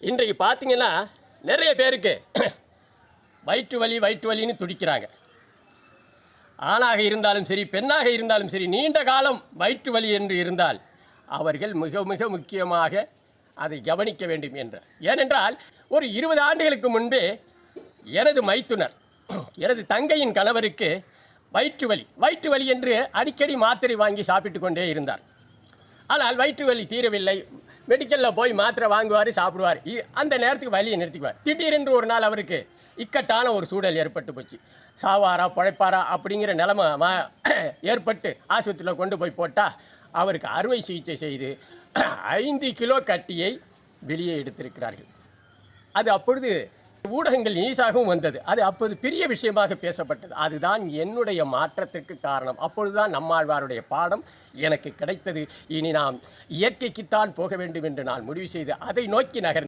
இன்றைக்கு பார்த்தீங்கன்னா நிறைய பேருக்கு வயிற்று வலின்னு துடிக்கிறாங்க. ஆணாக இருந்தாலும் சரி, பெண்ணாக இருந்தாலும் சரி, நீண்ட காலம் வயிற்று வலி என்று இருந்தால் அவர்கள் மிக மிக முக்கியமாக அதை கவனிக்க வேண்டும் என்ற. ஏனென்றால் ஒரு 20 ஆண்டுகளுக்கு முன்பே எனது மைத்துனர், எனது தங்கையின் கணவருக்கு வயிற்று வலி என்று அடிக்கடி மாத்திரை வாங்கி சாப்பிட்டு கொண்டே இருந்தார். ஆனால் வயிற்று வலி தீரவில்லை. மெடிக்கலில் போய் மாத்திரை வாங்குவார், சாப்பிடுவார். அந்த நேரத்துக்கு வலியை நிறுத்திக்குவார். திடீரென்று ஒரு நாள் அவருக்கு இக்கட்டான ஒரு சூழல் ஏற்பட்டு போச்சு. சாவாரா பழைப்பாரா அப்படிங்கிற நிலைமை ஏற்பட்டு ஆஸ்பத்திரியில் கொண்டு போய் போட்டால் அவருக்கு அறுவை சிகிச்சை செய்து 5 கிலோ கட்டியை வெளியே எடுத்திருக்கிறார்கள். அது அப்பொழுது ஊடகங்கள் நியூஸாகவும் வந்தது. அது அப்போது பெரிய விஷயமாக பேசப்பட்டது. அதுதான் என்னுடைய மாற்றத்திற்கு காரணம். அப்பொழுதுதான் நம்மாழ்வாருடைய பாடம் எனக்கு கிடைத்தது. இனி நாம் இயற்கைக்குத்தான் போக வேண்டும் என்று நான் முடிவு செய்து அதை நோக்கி நகர்ந்தேன்.